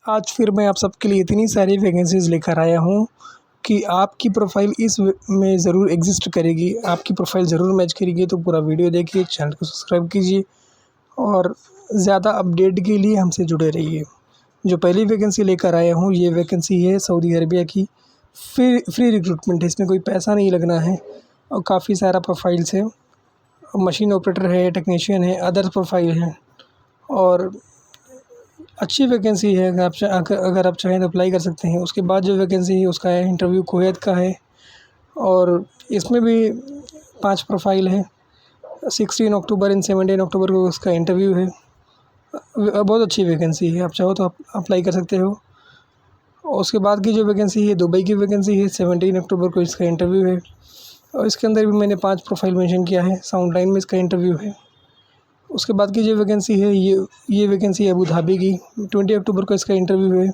आज फिर मैं आप सबके लिए इतनी सारी वैकेंसीज़ लेकर आया हूँ कि आपकी प्रोफ़ाइल इस में ज़रूर एग्ज़िस्ट करेगी, आपकी प्रोफ़ाइल ज़रूर मैच करेगी। तो पूरा वीडियो देखिए, चैनल को सब्सक्राइब कीजिए और ज़्यादा अपडेट के लिए हमसे जुड़े रहिए। जो पहली वैकेंसी लेकर आया हूँ, ये वैकेंसी है सऊदी अरबिया की। फ्री रिक्रूटमेंट है, इसमें कोई पैसा नहीं लगना है और काफ़ी सारा प्रोफ़ाइल्स है। मशीन ऑपरेटर है, टेक्नीशियन है, अदर प्रोफ़ाइल हैं और अच्छी वैकेंसी है। अगर आप चाहें तो अप्लाई कर सकते हैं। उसके बाद जो वैकेंसी है उसका है इंटरव्यू कुवैत का है और इसमें भी 5 प्रोफ़ाइल है। 16 अक्टूबर एंड 17 अक्टूबर को उसका इंटरव्यू है। बहुत अच्छी वैकेंसी है, आप चाहो तो आप अप्लाई कर सकते हो। और उसके बाद की जो वैकेंसी है दुबई की वैकेंसी है। 17 अक्टूबर को इसका इंटरव्यू है और इसके अंदर भी मैंने 5 प्रोफ़ाइल मेंशन किया है। साउंड लाइन में इसका इंटरव्यू है। उसके बाद की जो वैकेंसी है ये वैकेंसी है अबू धाबी की। 20 अक्टूबर को इसका इंटरव्यू है।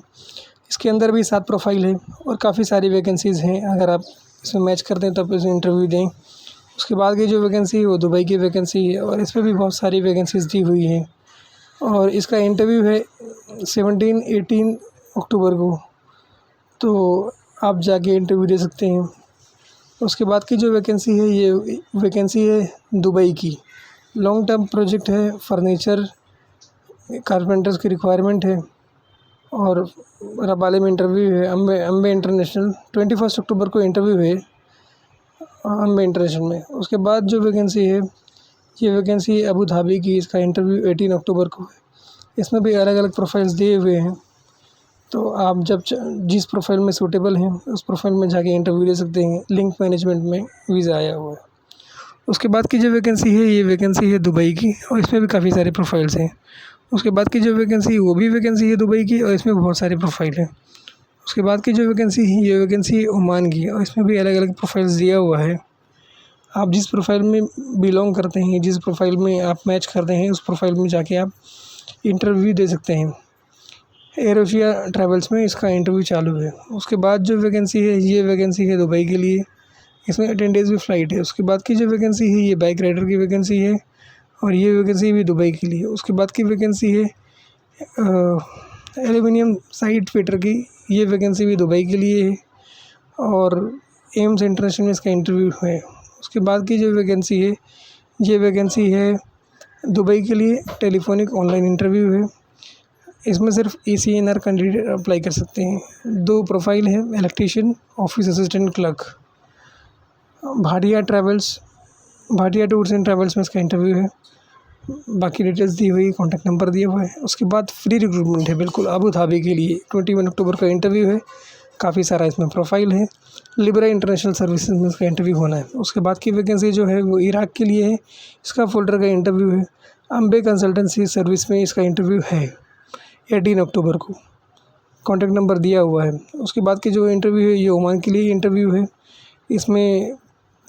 इसके अंदर भी 7 प्रोफ़ाइल है और काफ़ी सारी वैकेंसीज़ हैं। अगर आप इसमें मैच करते हैं तो आप इसमें इंटरव्यू दें। उसके बाद की जो वैकेंसी है वो दुबई की वैकेंसी है और इसमें भी बहुत सारी वैकेंसीज़ दी हुई हैं और इसका इंटरव्यू है 17-18 अक्टूबर को। तो आप जाके इंटरव्यू दे सकते हैं। उसके बाद की जो वैकेंसी है ये वैकेंसी है दुबई की। लॉन्ग टर्म प्रोजेक्ट है, फर्नीचर कारपेंटर्स की रिक्वायरमेंट है और रबाले में इंटरव्यू है। अम्बे इंटरनेशनल 21 अक्टूबर को इंटरव्यू है अम्बे इंटरनेशनल में। उसके बाद जो वैकेंसी है ये वैकेंसी है अबू धाबी की। इसका इंटरव्यू 18 अक्टूबर को है। इसमें भी अलग अलग प्रोफाइल्स दिए हुए हैं, तो आप जिस प्रोफाइल में सूटेबल हैं उस प्रोफाइल में जाके इंटरव्यू दे सकते हैं। लिंक मैनेजमेंट में वीज़ा आया हुआ है। उसके बाद की जो वैकेंसी है ये वैकेंसी है दुबई की और इसमें भी काफ़ी सारे प्रोफाइल्स हैं। उसके बाद की जो वैकेंसी है वो भी वैकेंसी है दुबई की और इसमें बहुत सारे प्रोफाइल हैं। उसके बाद की जो वैकेंसी है ये वैकेंसी है ओमान की और इसमें भी अलग अलग प्रोफाइल्स दिया हुआ है। आप जिस प्रोफाइल में बिलोंग करते हैं, जिस प्रोफाइल में आप मैच करते हैं उस प्रोफाइल में जाके आप इंटरव्यू दे सकते हैं। एयर एशिया ट्रैवल्स में इसका इंटरव्यू चालू है। उसके बाद जो वैकेंसी है ये वैकेंसी है दुबई के लिए। इसमें 10 डेज़ की फ़्लाइट है। उसके बाद की जो वैकेंसी है ये बाइक राइडर की वैकेंसी है और ये वैकेंसी भी दुबई के लिए। उसके बाद की वैकेंसी है एल्युमिनियम साइट फिटर की। ये वैकेंसी भी दुबई के लिए है और एम्स इंटरनेशनल में इसका इंटरव्यू है। उसके बाद की जो वैकेंसी है ये वैकेंसी है दुबई के लिए। टेलीफोनिक ऑनलाइन इंटरव्यू है। इसमें सिर्फ ECNR कैंडिडेट अप्लाई कर सकते हैं। 2 प्रोफाइल है, electrician, office assistant, clerk. Bhatia tours and travels में इसका इंटरव्यू है। बाकी डिटेल्स दी हुई, कॉन्टैक्ट नंबर दिया हुआ है। उसके बाद फ्री रिक्रूटमेंट है बिल्कुल अबू धाबी के लिए। 21 अक्टूबर का इंटरव्यू है। काफ़ी सारा इसमें प्रोफाइल है। लिबरा इंटरनेशनल सर्विसेज में इसका इंटरव्यू होना है। उसके बाद की वैकेंसी जो है वो इराक के लिए है। इसका फोल्डर का इंटरव्यू है। अम्बे कंसल्टेंसी सर्विस में इसका इंटरव्यू है 18 अक्टूबर को। कॉन्टैक्ट नंबर दिया हुआ है। उसके बाद की जो इंटरव्यू है ये ओमान के लिए इंटरव्यू है। इसमें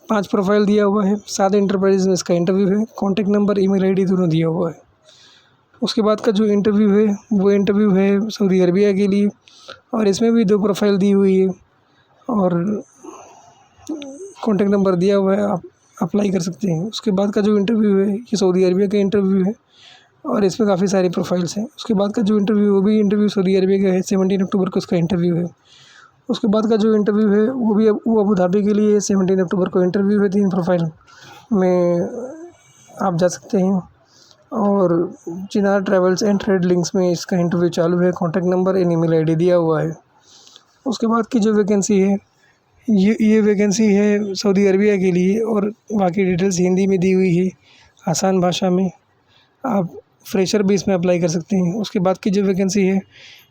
5 प्रोफाइल दिया हुआ है। 7 एंटरप्राइज़ में इसका इंटरव्यू है। कॉन्टैक्ट नंबर, ईमेल आईडी दोनों दिया हुआ है। उसके बाद का जो इंटरव्यू है वो इंटरव्यू है सऊदी अरबिया के लिए और इसमें भी 2 प्रोफाइल दी हुई है और कॉन्टैक्ट नंबर दिया हुआ है, आप अप्लाई कर सकते हैं। उसके बाद का जो इंटरव्यू है ये सऊदी अरबिया का इंटरव्यू है और इसमें काफ़ी सारी प्रोफाइल्स हैं। उसके बाद का जो इंटरव्यू वो भी इंटरव्यू सऊदी अरबिया का है। 17 अक्टूबर को उसका इंटरव्यू है। उसके बाद का जो इंटरव्यू है वो अबू धाबी के लिए 17 अक्टूबर को इंटरव्यू है। 3 प्रोफाइल में आप जा सकते हैं और चिनार ट्रैवल्स एंड ट्रेड लिंक्स में इसका इंटरव्यू चालू है। Contact number and email ID दिया हुआ है। उसके बाद की जो वैकेंसी है ये वैकेंसी है सऊदी अरबिया के लिए और बाकी डिटेल्स हिंदी में दी हुई है, आसान भाषा में। आप फ्रेशर भी इसमें अप्लाई कर सकते हैं। उसके बाद की जो वैकेंसी है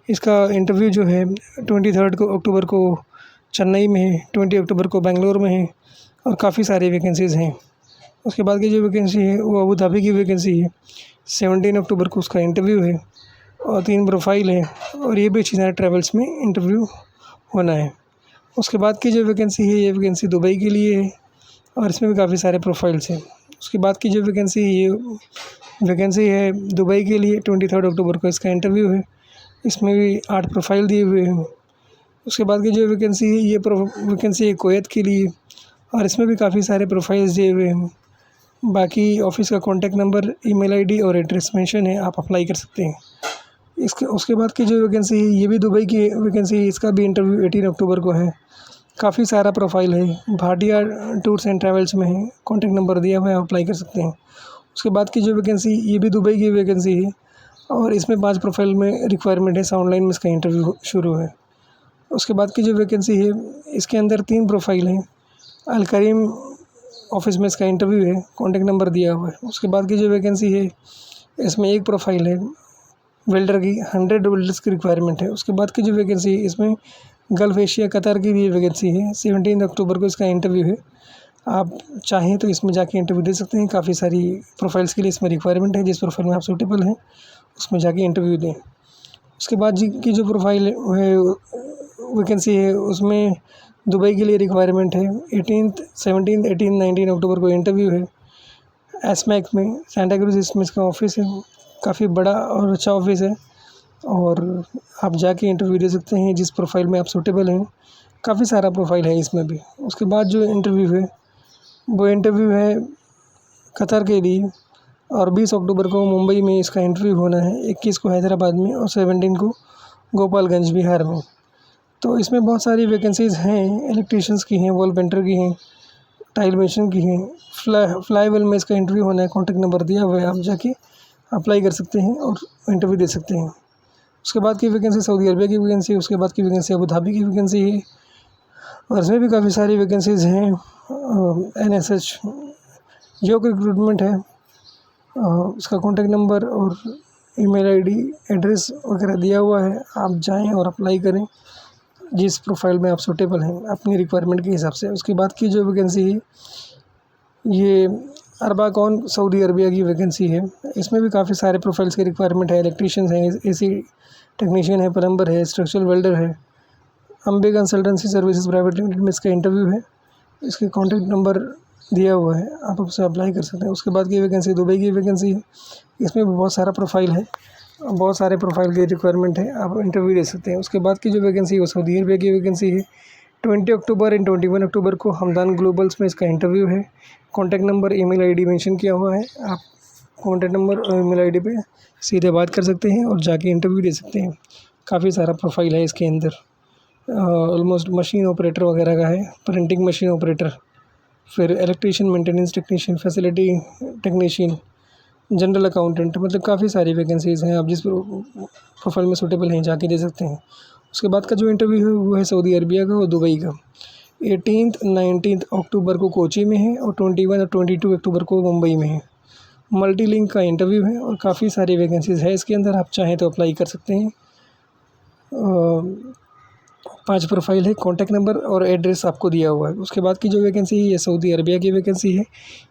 इसका इंटरव्यू जो है 23 अक्टूबर को चेन्नई में है, 20 अक्टूबर को बेंगलोर में है और काफ़ी सारी वैकेंसीज़ हैं। उसके बाद की जो वैकेंसी है वो अबू धाबी की वैकेंसी है। 17 अक्टूबर को उसका इंटरव्यू है और 3 प्रोफाइल है और ये भी चिनार ट्रैवल्स में इंटरव्यू होना है। उसके बाद की जो वैकेंसी है ये वैकेंसी दुबई के लिए है और इसमें भी काफ़ी सारे प्रोफाइल्स हैं। उसके बाद की जो वैकेंसी है ये वैकेंसी है दुबई के लिए। 23 अक्टूबर को इसका इंटरव्यू है। इसमें भी 8 प्रोफाइल दिए हुए हैं। उसके बाद की जो वैकेंसी है ये वैकेंसी है कुवैत के लिए और इसमें भी काफ़ी सारे प्रोफाइल्स दिए हुए हैं। बाकी ऑफ़िस का कॉन्टैक्ट नंबर, ईमेल आईडी और एड्रेस मेंशन है, आप अप्लाई कर सकते हैं। इसके उसके बाद की जो वैकेंसी है ये भी दुबई की वैकेंसी है, इसका भी इंटरव्यू 18 अक्टूबर को है। काफ़ी सारा प्रोफाइल है, भाटिया टूर्स एंड ट्रैवल्स में है, कॉन्टैक्ट नंबर दिया हुआ है, आप अप्लाई कर सकते हैं। उसके बाद की जो वैकेंसी ये भी दुबई की वैकेंसी है और इसमें 5 प्रोफाइल में रिक्वायरमेंट है, ऑनलाइन में इसका इंटरव्यू शुरू है। उसके बाद की जो वैकेंसी है इसके अंदर 3 प्रोफाइल हैं, अल करीम ऑफिस में इसका इंटरव्यू है, कॉन्टैक्ट नंबर दिया हुआ है। उसके बाद की जो वैकेंसी है इसमें 1 प्रोफाइल है, वेल्डर की 100 वेल्डर्स की रिक्वायरमेंट है। उसके बाद की जो वैकेंसी है इसमें गल्फ़ एशिया कतर की भी वैकेंसी है, 17 अक्टूबर को इसका इंटरव्यू है। आप चाहें तो इसमें जाके इंटरव्यू दे सकते हैं, काफ़ी सारी प्रोफाइल्स के लिए इसमें रिक्वायरमेंट है, जिस प्रोफाइल में आप सूटेबल हैं उसमें जाके इंटरव्यू दें। उसके बाद जी की जो प्रोफाइल है वैकेंसी है उसमें दुबई के लिए रिक्वायरमेंट है, 18th 17th 18 19 अक्टूबर को इंटरव्यू है एसमैक में, सेंटा क्रूज इसमें इसका ऑफिस है, काफ़ी बड़ा और अच्छा ऑफिस है और आप जाके इंटरव्यू दे सकते हैं जिस प्रोफाइल में आप सूटेबल हैं। काफ़ी सारा प्रोफाइल है इसमें भी। उसके बाद जो इंटरव्यू है वो इंटरव्यू है कतर के लिए और 20 अक्टूबर को मुंबई में इसका इंटरव्यू होना है, 21 को हैदराबाद में और 17 को गोपालगंज बिहार में। तो इसमें बहुत सारी वैकेंसीज़ हैं, इलेक्ट्रीशियंस की हैं, वॉल पेंटर की हैं, टाइल मेसन की हैं, फ्लाईवेल में इसका इंटरव्यू होना है, कॉन्टैक्ट नंबर दिया हुआ है, आप जाके अप्लाई कर सकते हैं और इंटरव्यू दे सकते हैं। उसके बाद की वैकेंसी सऊदी अरबिया की वैकेंसी है, उसके बाद की वैकेंसी अबू धाबी की वैकेंसी है और इसमें भी काफ़ी सारी वैकेंसीज़ हैं। NSH जियो का रिक्रूटमेंट है, इसका कॉन्टैक्ट नंबर और ईमेल आईडी एड्रेस वगैरह दिया हुआ है, आप जाएं और अप्लाई करें जिस प्रोफाइल में आप सूटेबल हैं अपनी रिक्वायरमेंट के हिसाब से। उसके बाद की जो वैकेंसी है ये अरबाकॉन सऊदी अरबिया की वैकेंसी है, इसमें भी काफ़ी सारे प्रोफाइल्स की रिक्वायरमेंट है, इलेक्ट्रीशियंस हैं, AC टेक्नीशियन है, प्लम्बर है, स्ट्रक्चरल वेल्डर है। Ambe consultancy services private limited में इसका इंटरव्यू है, इसके कॉन्टैक्ट नंबर दिया हुआ है, आप उससे अप्लाई कर सकते हैं। उसके बाद की वैकेंसी दुबई की वैकेंसी है, इसमें भी बहुत सारा प्रोफाइल है, बहुत सारे प्रोफाइल की रिक्वायरमेंट है, आप इंटरव्यू दे सकते हैं। उसके बाद की जो वैकेंसी है वो सऊदी अरबिया की वैकेंसी है, 20 अक्टूबर एंड 21 अक्टूबर को हमदान ग्लोबल्स में इसका इंटरव्यू है, contact number email ID mention किया हुआ है, आप कॉन्टैक्ट नंबर और ईमेल आईडी पे सीधे बात कर सकते हैं और जाके इंटरव्यू दे सकते हैं। काफ़ी सारा प्रोफाइल है इसके अंदर, ऑलमोस्ट मशीन ऑपरेटर वगैरह का है, प्रिंटिंग मशीन ऑपरेटर, फिर electrician, maintenance technician, facility technician, general accountant, मतलब काफ़ी सारी वैकेंसीज़ हैं, आप जिस प्रोफाइल में सूटेबल हैं जाके दे सकते हैं। उसके बाद का जो इंटरव्यू है वो है सऊदी अरबिया का और दुबई का, 18th 19 अक्टूबर को कोची में है और 21 और 22 अक्टूबर को मुंबई में है। मल्टी लिंक का इंटरव्यू है और काफ़ी सारी वैकेंसीज़ है इसके अंदर, आप चाहें तो अप्लाई कर सकते हैं। 5 प्रोफाइल है, कॉन्टैक्ट नंबर और एड्रेस आपको दिया हुआ है। उसके बाद की जो वैकेंसी है ये सऊदी अरबिया की वैकेंसी है,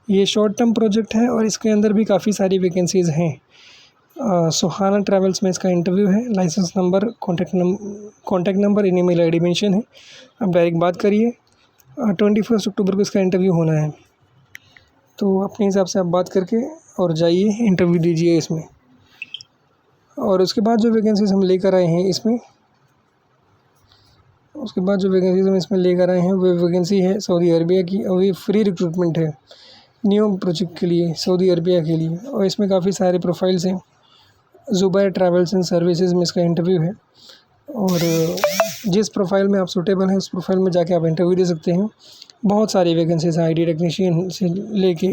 ये शॉर्ट टर्म प्रोजेक्ट है और इसके अंदर भी काफ़ी सारी वैकेंसीज़ हैं। सुहाना ट्रैवल्स में इसका इंटरव्यू है, licence number, contact number, email ID mention है, आप डायरेक्ट बात करिए। 21 अक्टूबर को इसका इंटरव्यू होना है, तो अपने हिसाब से आप बात करके और जाइए इंटरव्यू दीजिए इसमें। और उसके बाद जो वैकेंसीज़ हम लेकर आए हैं इसमें वो वैकेंसी है सऊदी अरबिया की और ये फ्री रिक्रूटमेंट है न्यू प्रोजेक्ट के लिए सऊदी अरबिया के लिए, और इसमें काफ़ी सारे प्रोफाइल्स हैं। ज़ुबैर ट्रैवल्स एंड सर्विसेज में इसका इंटरव्यू है और जिस प्रोफाइल में आप सूटेबल हैं उस प्रोफाइल में जाके आप इंटरव्यू दे सकते हैं। बहुत सारी वैकेंसीज हैं, IT टेक्नीशियन से लेके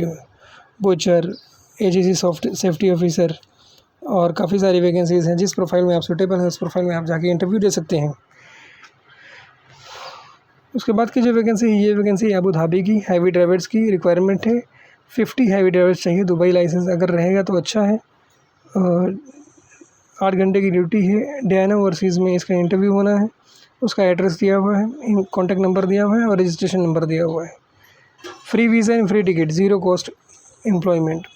बुचर, AGC सेफ्टी ऑफिसर, और काफ़ी सारी वैकेंसीज़ हैं। जिस प्रोफाइल में आप सूटेबल हैं उस प्रोफाइल में आप जाके इंटरव्यू दे सकते हैं। उसके बाद की जो वैकेंसी है ये वैकेंसी अबू धाबी की हैवी ड्राइवर्स की रिक्वायरमेंट है, 50 हैवी ड्राइवर्स चाहिए, दुबई लाइसेंस अगर रहेगा तो अच्छा है। 8 घंटे की ड्यूटी है, डियाना ओवरसीज़ में इसका इंटरव्यू होना है, उसका एड्रेस दिया हुआ है, कॉन्टैक्ट नंबर दिया हुआ है और रजिस्ट्रेशन नंबर दिया हुआ है। Free visa and free ticket, zero cost employment,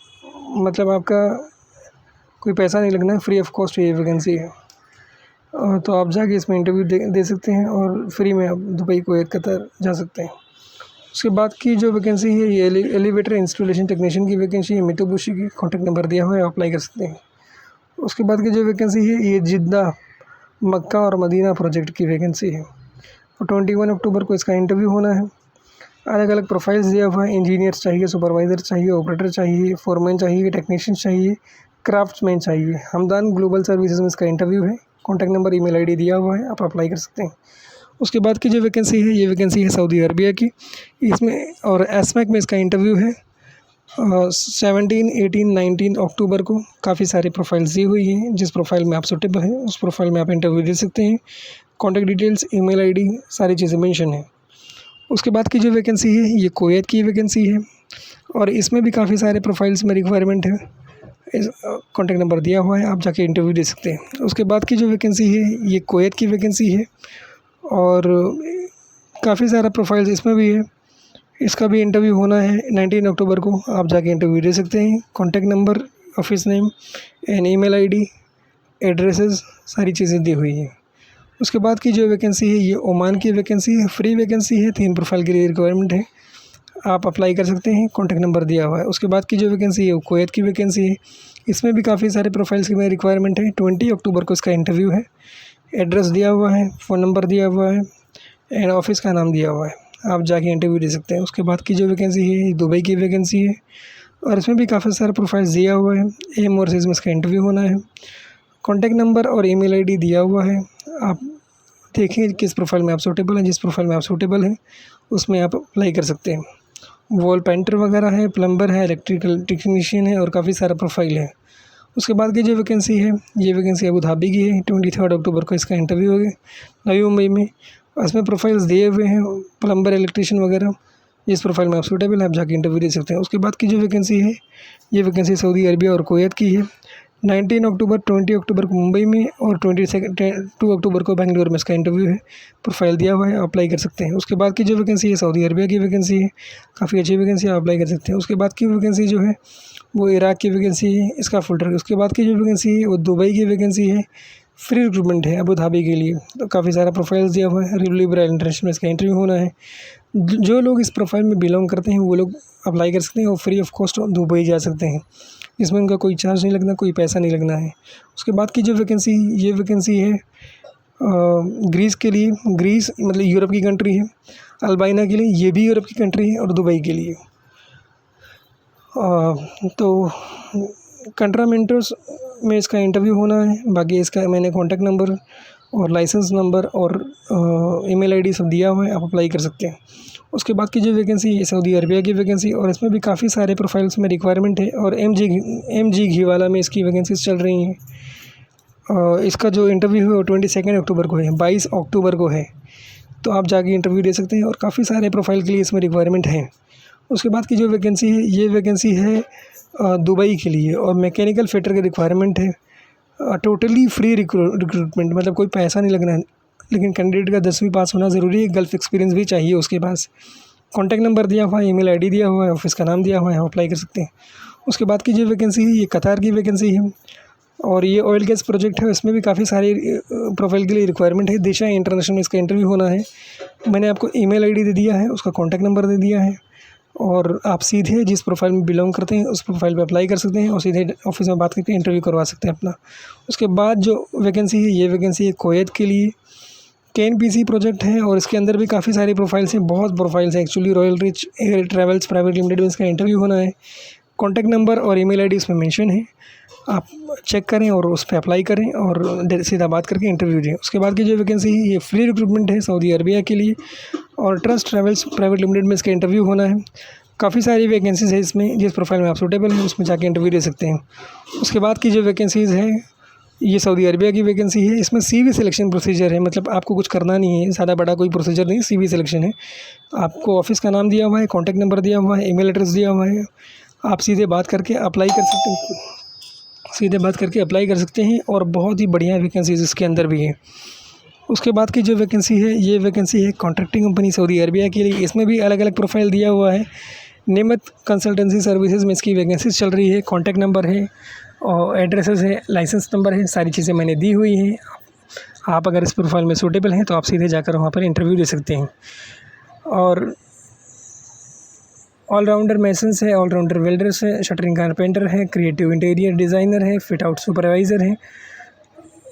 मतलब आपका कोई पैसा नहीं लगना है, फ्री ऑफ कॉस्ट ये वैकेंसी है। तो आप जाके इसमें इंटरव्यू दे सकते हैं और फ्री में आप दुबई को कतर जा सकते हैं। उसके बाद की जो वैकेंसी है ये एलिवेटर इंस्टॉलेशन टेक्नीशियन की वैकेंसी है, मित्सुबिशी की, कॉन्टैक्ट नंबर दिया हुआ है, आप अप्लाई कर सकते हैं। उसके बाद की जो वैकेंसी है ये जिद्दा, मक्का और मदीना प्रोजेक्ट की वैकेंसी है और 21 अक्टूबर को इसका इंटरव्यू होना है। अलग अलग प्रोफाइल्स दिया हुआ है, इंजीनियर्स चाहिए, सुपरवाइज़र चाहिए, ऑपरेटर चाहिए, फोरमैन चाहिए, टेक्नीशियन चाहिए, क्राफ्ट्समैन चाहिए। हमदान ग्लोबल सर्विसेज में इसका इंटरव्यू है। कॉन्टैक्ट नंबर, ईमेल आईडी दिया हुआ है, आप अप्लाई कर सकते हैं। उसके बाद की जो वैकेंसी है, ये वैकेंसी है सऊदी अरबिया की। इसमें और एसमैक में इसका इंटरव्यू है 17, 18, 19 अक्टूबर को। काफ़ी सारी प्रोफाइल्स दी हुई हैं, जिस प्रोफाइल में आप सूटेबल हैं उस प्रोफाइल में आप इंटरव्यू दे सकते हैं। कॉन्टैक्ट डिटेल्स, ईमेल आईडी, सारी चीज़ें मेंशन है। उसके बाद की जो वैकेंसी है, ये कुवैत की वैकेंसी है और इसमें भी काफ़ी सारे प्रोफाइल्स में रिक्वायरमेंट है। इस कॉन्टैक्ट नंबर दिया हुआ है, आप जाके इंटरव्यू दे सकते हैं। उसके बाद की जो वैकेंसी है, ये कुवैत की वैकेंसी है और काफ़ी सारा प्रोफाइल्स इसमें भी है। इसका भी इंटरव्यू होना है 19 अक्टूबर को, आप जाके इंटरव्यू दे सकते हैं। Contact number, office name and email ID, addresses, सारी चीज़ें दी हुई हैं। उसके बाद की जो वैकेंसी है, ये ओमान की वैकेंसी है। फ्री वैकेंसी है, 3 प्रोफाइल के लिए रिक्वायरमेंट है, आप अप्लाई कर सकते हैं। कॉन्टैक्ट नंबर दिया हुआ है। उसके बाद की जो वैकेंसी है, वो कुवैत की वैकेंसी है। इसमें भी काफ़ी सारे प्रोफाइल्स की रिक्वायरमेंट है। 20 अक्टूबर को इसका इंटरव्यू है। एड्रेस दिया हुआ है, फ़ोन नंबर दिया हुआ है एंड ऑफिस का नाम दिया हुआ है, आप जाके इंटरव्यू दे सकते हैं। उसके बाद की जो वैकेंसी है, दुबई की वैकेंसी है और इसमें भी काफ़ी सारे प्रोफाइल्स दिया हुआ है। एम ओवरसीज़ में इसका इंटरव्यू होना है। कॉन्टैक्ट नंबर और ईमेल आईडी दिया हुआ है, आप देखिए किस प्रोफाइल में आप सूटेबल हैं। जिस प्रोफाइल में आप सूटेबल हैं उसमें आप अप्लाई कर सकते हैं। वॉल पेंटर वगैरह है, प्लम्बर है, इलेक्ट्रिकल टेक्नीशियन है और काफ़ी सारा प्रोफाइल है। उसके बाद की जो वैकेंसी है, ये वैकेंसी अबू धाबी की है। 23 अक्टूबर को इसका इंटरव्यू होगा नवी मुंबई में। इसमें प्रोफाइल्स दिए हुए हैं, प्लम्बर, इलेक्ट्रीशियन वगैरह। जिस प्रोफाइल में आप सूटेबल हैं आप जाके इंटरव्यू दे सकते हैं। उसके बाद की जो वैकेंसी है, ये वैकेंसी सऊदी अरबिया और कुवैत की है। 19 अक्टूबर, 20 अक्टूबर को मुंबई में और 2 अक्टूबर को बेंगलुरु में इसका इंटरव्यू है। प्रोफाइल दिया हुआ है, अप्लाई कर सकते हैं। उसके बाद की जो वैकेंसी है, सऊदी अरबिया की वैकेंसी है। काफ़ी अच्छी वैकेंसी है, आप अप्लाई कर सकते हैं। उसके बाद की वैकेंसी जो है वो इराक़ की वैकेंसी है, इसका फ़िल्टर। उसके बाद की जो वैकेंसी है वो दुबई की वैकेंसी है। फ्री रिक्रूटमेंट है अबू धाबी के लिए। तो काफ़ी सारा प्रोफाइल्स दिया हुआ है। रिवलीबरा इंटरनेशनल में इसका इंटरव्यू होना है। जो लोग इस प्रोफाइल में बिलोंग करते हैं वो लोग अप्लाई कर सकते हैं और फ्री ऑफ कॉस्ट दुबई जा सकते हैं। इसमें उनका कोई चार्ज नहीं लगना, कोई पैसा नहीं लगना है। उसके बाद की जो वैकेंसी, ये वैकेंसी है ग्रीस के लिए। ग्रीस मतलब यूरोप की कंट्री है। अल्बानिया के लिए, ये भी यूरोप की कंट्री है और दुबई के लिए। तो कंट्रामेंटर्स में इसका इंटरव्यू होना है। बाकी इसका मैंने कॉन्टैक्ट नंबर और लाइसेंस नंबर और ईमेल आईडी सब दिया हुआ है, आप अप्लाई कर सकते हैं। उसके बाद की जो वैकेंसी है, सऊदी अरबिया की वैकेंसी और इसमें भी काफ़ी सारे प्रोफाइल्स में रिक्वायरमेंट है और एम जी घीवाला में इसकी वैकेंसीज चल रही हैं। इसका जो इंटरव्यू है वो 22 अक्टूबर को है, 22 अक्टूबर को है। तो आप जाके इंटरव्यू दे सकते हैं और काफ़ी सारे प्रोफाइल के लिए इसमें रिक्वायरमेंट है। उसके बाद की जो वैकेंसी है, ये वैकेंसी है दुबई के लिए और मैकेनिकल फिटर की रिक्वायरमेंट है। टोटली फ्री रिक्रूटमेंट, मतलब कोई पैसा नहीं लगना है, लेकिन कैंडिडेट का 10वीं पास होना ज़रूरी है। गल्फ़ एक्सपीरियंस भी चाहिए उसके पास। कॉन्टैक्ट नंबर दिया हुआ है, ईमेल आईडी दिया हुआ है, ऑफिस का नाम दिया हुआ है, आप अप्लाई कर सकते हैं। उसके बाद की जो वैकेंसी है, ये कतार की वैकेंसी है और ये ऑयल गैस प्रोजेक्ट है। इसमें भी काफ़ी सारी प्रोफाइल के लिए रिक्वायरमेंट है। दिशा इंटरनेशनल में इसका इंटरव्यू होना है। मैंने आपको ईमेल आईडी दे दिया है, उसका कॉन्टैक्ट नंबर दे दिया है और आप सीधे जिस प्रोफाइल में बिलोंग करते हैं उस प्रोफाइल पे अप्लाई कर सकते हैं और सीधे ऑफिस में बात करके इंटरव्यू करवा सकते हैं अपना। उसके बाद जो वैकेंसी है, ये वैकेंसी है कुवैत के लिए। KNPC प्रोजेक्ट है और इसके अंदर भी काफ़ी सारी प्रोफाइल्स हैं, बहुत प्रोफाइल्स हैं actually. Royal rich air travels private limited में इसका इंटरव्यू होना है। कॉन्टैक्ट नंबर और ईमेल आईडी इसमें मेंशन है, आप चेक करें और उस पर अप्लाई करें और सीधा बात करके इंटरव्यू दें। उसके बाद की जो वैकेंसी है, ये फ्री रिक्रूटमेंट है सऊदी अरबिया के लिए और ट्रस्ट ट्रैवल्स प्राइवेट लिमिटेड में इसका इंटरव्यू होना है। काफ़ी सारी वैकेंसीज़ है इसमें, जिस प्रोफाइल में आप सूटेबल हैं उसमें जाके इंटरव्यू दे सकते हैं। उसके बाद की जो वैकेंसीज़ है, ये सऊदी अरबिया की वैकेंसी है। इसमें CV सिलेक्शन प्रोसीजर है, मतलब आपको कुछ करना नहीं है, ज़्यादा बड़ा कोई प्रोसीजर नहीं, CV सिलेक्शन है। आपको ऑफिस का नाम दिया हुआ है, कॉन्टैक्ट नंबर दिया हुआ है, ईमेल एड्रेस दिया हुआ है, आप सीधे बात करके अप्लाई कर सकते हैं और बहुत ही बढ़िया वैकेंसीज़ इसके अंदर भी हैं। उसके बाद की जो वैकेंसी है, ये वैकेंसी है कॉन्ट्रैक्टिंग कंपनी सऊदी अरबिया के लिए। इसमें भी अलग अलग प्रोफाइल दिया हुआ है। निमत कंसल्टेंसी सर्विसेज में इसकी वैकेंसीज चल रही है। कॉन्टैक्ट नंबर है और एड्रेसेस है, लाइसेंस नंबर है, सारी चीज़ें मैंने दी हुई हैं। आप अगर इस प्रोफाइल में सूटेबल हैं तो आप सीधे जाकर वहाँ पर इंटरव्यू दे सकते हैं। और ऑलराउंडर मेसन्स है, ऑलराउंडर वेल्डर्स है, शटरिंग कारपेंटर है, क्रिएटिव इंटीरियर डिज़ाइनर है, फिट आउट सुपरवाइज़र है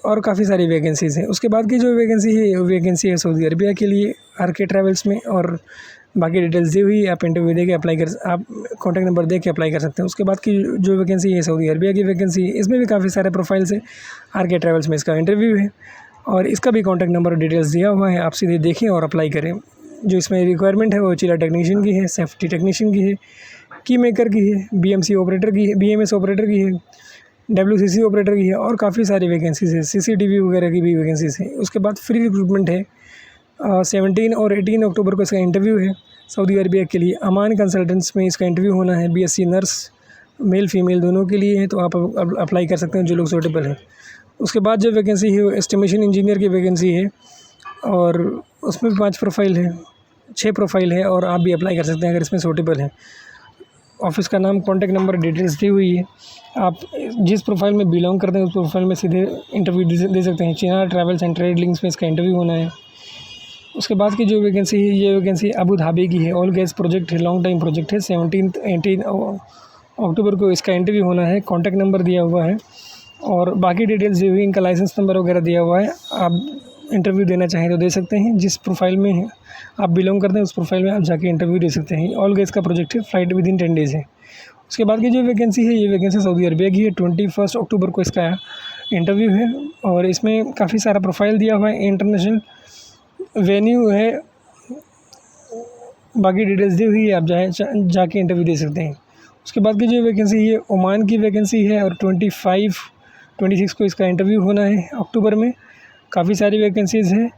और काफ़ी सारी वैकेंसीज़ हैं। उसके बाद की जो वैकेंसी है, वो वैकेंसी है सऊदी अरबिया के लिए RK ट्रैवल्स में और बाकी डिटेल्स दी हुई है, आप इंटरव्यू दे के अप्लाई कर, आप कॉन्टैक्ट नंबर दे के अप्लाई कर सकते हैं। उसके बाद की जो वैकेंसी है सऊदी अरबिया की वैकेंसी है, इसमें भी काफ़ी सारे प्रोफाइल्स है। RK ट्रैवल्स में इसका इंटरव्यू है और इसका भी कॉन्टैक्ट नंबर और डिटेल्स दिया हुआ है, आप सीधे देखें और अप्लाई करें। जो इसमें रिक्वायरमेंट है वो चिलर टेक्नीशियन की है, सेफ्टी टेक्नीशियन की है, की मेकर की है, BMC ऑपरेटर की है, BMS ऑपरेटर की है, WCC ऑपरेटर की है और काफ़ी सारी वैकेंसीज है, CCTV वगैरह की भी वैकेंसीज है। उसके बाद फ्री रिक्रूटमेंट है। 17 और 18 अक्टूबर को इसका इंटरव्यू है सऊदी अरबिया के लिए। अमान कंसल्टेंट्स में इसका इंटरव्यू होना है। BSc नर्स मेल फीमेल दोनों के लिए है, तो आप अप्लाई कर सकते हैं जो लोग सूटेबल हैं। उसके बाद जो वैकेंसी है वो एस्टिमेशन इंजीनियर की वैकेंसी है और उसमें भी 5 प्रोफाइल है, 6 प्रोफाइल है और आप भी अप्लाई कर सकते हैं अगर इसमें सूटेबल है। ऑफिस का नाम, कॉन्टैक्ट नंबर, डिटेल्स दी हुई है। आप जिस प्रोफाइल में बिलोंग करते हैं उस प्रोफाइल में सीधे इंटरव्यू दे सकते हैं। चिनार ट्रैवल्स एंड ट्रेड लिंक्स में इसका इंटरव्यू होना है। उसके बाद की जो वैकेंसी है ये वैकेंसी अबू धाबी की है। ऑल गैस प्रोजेक्ट है, लॉन्ग टाइम प्रोजेक्ट है। 18 अक्टूबर को इसका इंटरव्यू होना है। कॉन्टैक्ट नंबर दिया हुआ है और बाकी डिटेल्स दी हुई, इनका लाइसेंस नंबर वगैरह दिया हुआ है। आप इंटरव्यू देना चाहें तो दे सकते हैं। जिस प्रोफाइल में आप बिलोंग करते हैं उस प्रोफाइल में आप जाके इंटरव्यू दे सकते हैं। ऑल गैस का प्रोजेक्ट है, फ्लाइट विदिन 10 डेज़ है। उसके बाद की जो वैकेंसी है ये वैकेंसी सऊदी अरबिया की है। 21 अक्टूबर को इसका इंटरव्यू है और इसमें काफ़ी सारा प्रोफाइल दिया हुआ है। इंटरनेशनल वेन्यू है, बाकी डिटेल्स दी हुई है, आप जाके इंटरव्यू दे सकते हैं। उसके बाद की जो वैकेंसी है ओमान की वैकेंसी है और 26 को इसका इंटरव्यू होना है अक्टूबर में। काफ़ी सारी वैकेंसीज़ हैं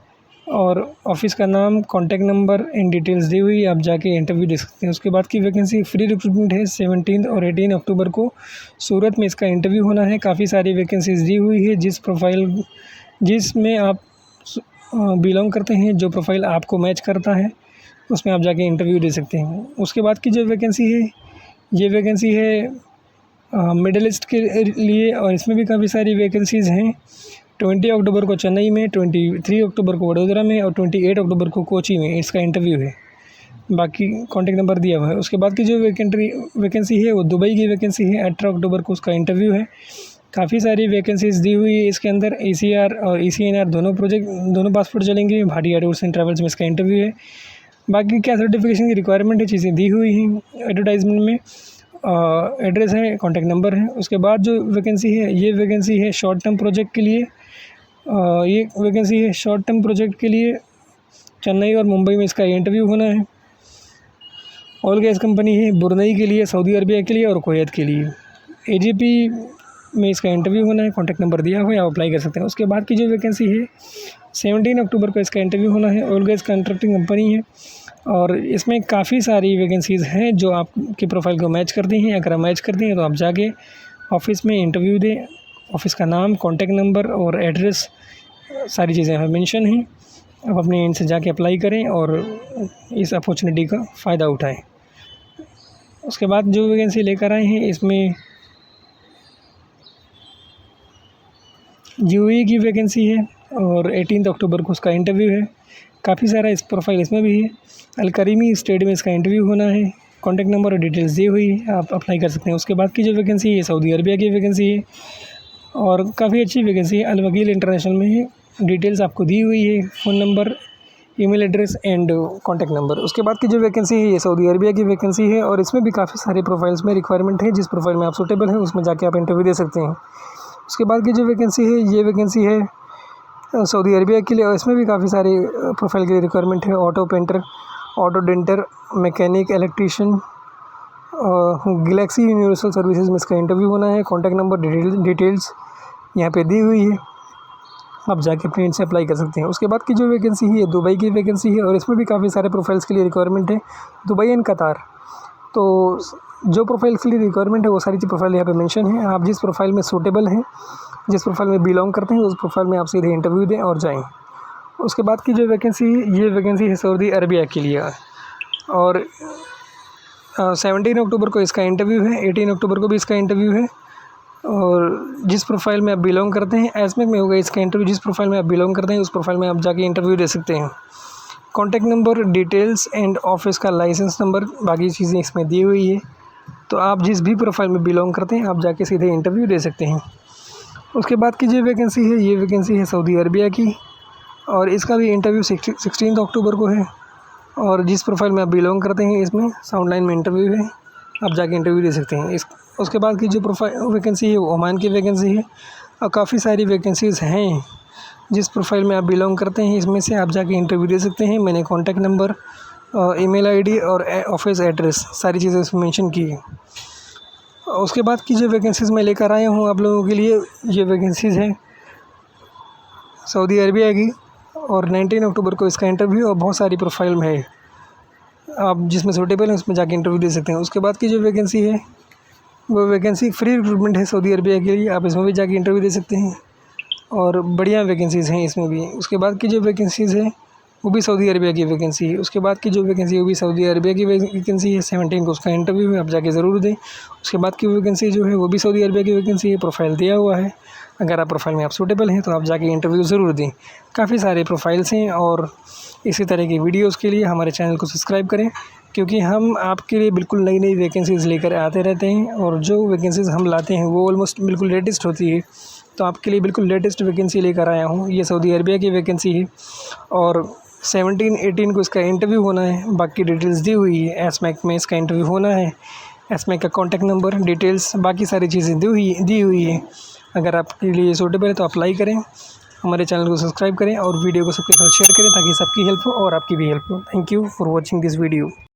और ऑफिस का नाम, कॉन्टैक्ट नंबर इन डिटेल्स दी हुई है, आप जाके इंटरव्यू दे सकते हैं। उसके बाद की वैकेंसी फ्री रिक्रूटमेंट है। 17 और 18 अक्टूबर को सूरत में इसका इंटरव्यू होना है। काफ़ी सारी वैकेंसीज़ दी हुई है। जिसमें आप बिलोंग करते हैं, जो प्रोफाइल आपको मैच करता है उसमें आप जाके इंटरव्यू दे सकते हैं। उसके बाद की जो वैकेंसी है ये वैकेंसी है मिडिल ईस्ट के लिए और इसमें भी काफ़ी सारी वैकेंसीज़ हैं। 20 अक्टूबर को चेन्नई में, 23 अक्टूबर को वडोदरा में और 28 अक्टूबर को कोची में इसका इंटरव्यू है। बाकी कॉन्टैक्ट नंबर दिया हुआ है। उसके बाद की जो वैकेंसी है वो दुबई की वैकेंसी है। 18 अक्टूबर को उसका इंटरव्यू है। काफ़ी सारी वैकेंसीज़ दी हुई है इसके अंदर। ECR और ECNR दोनों पासपोर्ट चलेंगे। भाटिया टूर्स एंड ट्रैवल्स में इसका इंटरव्यू है। बाकी क्या सर्टिफिकेशन की रिक्वायरमेंट है, चीज़ें दी हुई हैं एडवर्टाइजमेंट में। एड्रेस है, कॉन्टैक्ट नंबर है। उसके बाद जो वैकेंसी है ये वैकेंसी है शॉर्ट टर्म प्रोजेक्ट के लिए। ये वैकेंसी है शॉर्ट टर्म प्रोजेक्ट के लिए। चेन्नई और मुंबई में इसका इंटरव्यू होना है। ऑल गैस कंपनी है बुरनई के लिए, सऊदी अरबिया के लिए और कुवैत के लिए। AGP में इसका इंटरव्यू होना है। कॉन्टैक्ट नंबर दिया हुआ है, आप अप्लाई कर सकते हैं। उसके बाद की जो वैकेंसी है 17 अक्टूबर को इसका इंटरव्यू होना है। ऑल गैस कंट्रैक्टिंग कंपनी है और इसमें काफ़ी सारी वैकेंसीज़ हैं जो आपकी प्रोफाइल को मैच करती हैं। अगर आप मैच करती हैं तो आप जाके ऑफिस में इंटरव्यू दें। ऑफिस का नाम, कॉन्टैक्ट नंबर और एड्रेस सारी चीज़ें हमें मेंशन हैं। आप अपने एंड से जाके अप्लाई करें और इस अपॉर्चुनिटी का फ़ायदा उठाएं। उसके बाद जो वैकेंसी लेकर आए हैं इसमें UAE की वैकेंसी है और 18 अक्टूबर को उसका इंटरव्यू है। काफ़ी सारा इस प्रोफाइल इसमें भी है। अलकरीमी स्टेट में इसका इंटरव्यू होना है। कॉन्टैक्ट नंबर और डिटेल्स दी हुई है, आप अप्लाई कर सकते हैं। उसके बाद की जो वैकेंसी है सऊदी अरबिया की वैकेंसी है और काफ़ी अच्छी वैकेंसी है। अल वकील इंटरनेशनल में है। डिटेल्स आपको दी हुई है, phone number, email address and contact number. उसके बाद की जो वैकेंसी है ये सऊदी अरबिया की वैकेंसी है और इसमें भी काफ़ी सारे प्रोफाइल्स में रिक्वायरमेंट है। जिस प्रोफाइल में आप सूटेबल हैं उसमें जाके आप इंटरव्यू दे सकते हैं। उसके बाद की जो वैकेंसी है ये वैकेंसी है सऊदी अरबिया के लिए और इसमें भी काफ़ी सारे प्रोफाइल की रिक्वायरमेंट है। Auto painter, auto denter, mechanic, electrician, Galaxy universal services में इसका इंटरव्यू होना है। कॉन्टैक्ट नंबर, डिटेल्स यहाँ पे दी हुई है, आप जाके अपने से अप्लाई कर सकते हैं। उसके बाद की जो वैकेंसी है ये दुबई की वैकेंसी है और इसमें भी काफ़ी सारे प्रोफाइल्स के लिए रिक्वायरमेंट है। दुबई एंड कतार, तो जो प्रोफाइल के लिए रिक्वायरमेंट है वो सारी प्रोफाइल यहाँ पे मेंशन है। आप जिस प्रोफाइल में सूटेबल हैं, जिस प्रोफाइल में बिलोंग करते हैं उस प्रोफाइल में आप सीधे इंटरव्यू दें और जाएँ। उसके बाद की जो वैकेंसी ये वैकेंसी है सऊदी अरबिया के लिए और 17 अक्टूबर को इसका इंटरव्यू है। 18 अक्टूबर को भी इसका इंटरव्यू है और जिस प्रोफाइल में आप बिलोंग करते हैं एसमेक में होगा इसका इंटरव्यू। जिस प्रोफाइल में आप बिलोंग करते हैं उस प्रोफाइल में आप जाके इंटरव्यू दे सकते हैं। Contact number, details and office का लाइसेंस नंबर, बाकी चीज़ें इसमें दी हुई है। तो आप जिस भी प्रोफाइल में बिलोंग करते हैं आप जाके सीधे इंटरव्यू दे सकते हैं। उसके बाद की जो वैकेंसी है ये वैकेंसी है सऊदी अरबिया की और इसका भी इंटरव्यू 16 अक्टूबर को है और जिस प्रोफाइल में आप बिलोंग करते हैं इसमें साउंडलाइन में इंटरव्यू है, आप जाके इंटरव्यू दे सकते हैं। उसके बाद की जो प्रोफाइल वैकेंसी है वो ओमान की वैकेंसी है और काफ़ी सारी वैकेंसीज़ हैं। जिस प्रोफाइल में आप बिलोंग करते हैं इसमें से आप जाके इंटरव्यू दे सकते हैं। मैंने कॉन्टैक्ट नंबर, ईमेल आईडी और ऑफिस एड्रेस सारी चीज़ें इसमें मेंशन की है। उसके बाद की जो वैकेंसीज़ मैं लेकर आया हूँ आप लोगों के लिए, ये वैकेंसीज़ हैं सऊदी अरबिया की और 19 अक्टूबर को इसका इंटरव्यू और बहुत सारी प्रोफाइल में है। आप जिसमें सूटेबल है उसमें जाके इंटरव्यू दे सकते हैं। उसके बाद की जो वैकेंसी है वो वैकेंसी फ्री रिक्रूटमेंट है सऊदी अरबिया के लिए, आप इसमें भी जाके इंटरव्यू दे सकते हैं और बढ़िया वैकेंसीज़ हैं इसमें भी। उसके बाद की जो वैकेंसीज़ है वो भी सऊदी अरबिया की वैकेंसी है। उसके बाद की जो वैकेंसी है वो भी सऊदी अरबिया की वैकेंसी है। 17 को उसका इंटरव्यू है, आप जाके ज़रूर दें। उसके बाद की वैकेंसी जो है वो भी सऊदी अरबिया की वैकेंसी है, प्रोफाइल दिया हुआ है। अगर आप प्रोफाइल में आप सूटेबल हैं तो आप जाके इंटरव्यू ज़रूर दें। काफ़ी सारे प्रोफाइल्स हैं और इसी तरह की वीडियोज़ के लिए हमारे चैनल को सब्सक्राइब करें, क्योंकि हम आपके लिए बिल्कुल नई नई वैकेंसीज़ लेकर आते रहते हैं और जो वैकेंसीज़ हम लाते हैं वो ऑलमोस्ट बिल्कुल लेटेस्ट होती है। तो आपके लिए बिल्कुल लेटेस्ट वैकेंसी लेकर आया हूँ। ये सऊदी अरबिया की वैकेंसी है और 17-18 को इसका इंटरव्यू होना है। बाकी डिटेल्स दी हुई है, एसमैक में इसका इंटरव्यू होना है। एसमैक का कॉन्टैक्ट नंबर, डिटेल्स, बाकी सारी चीज़ें दी हुई है। अगर आपके लिए सूटेबल है तो अप्लाई करें, हमारे चैनल को सब्सक्राइब करें और वीडियो को सबके साथ शेयर करें ताकि सबकी हेल्प हो और आपकी भी हेल्प हो। Thank you for watching this video.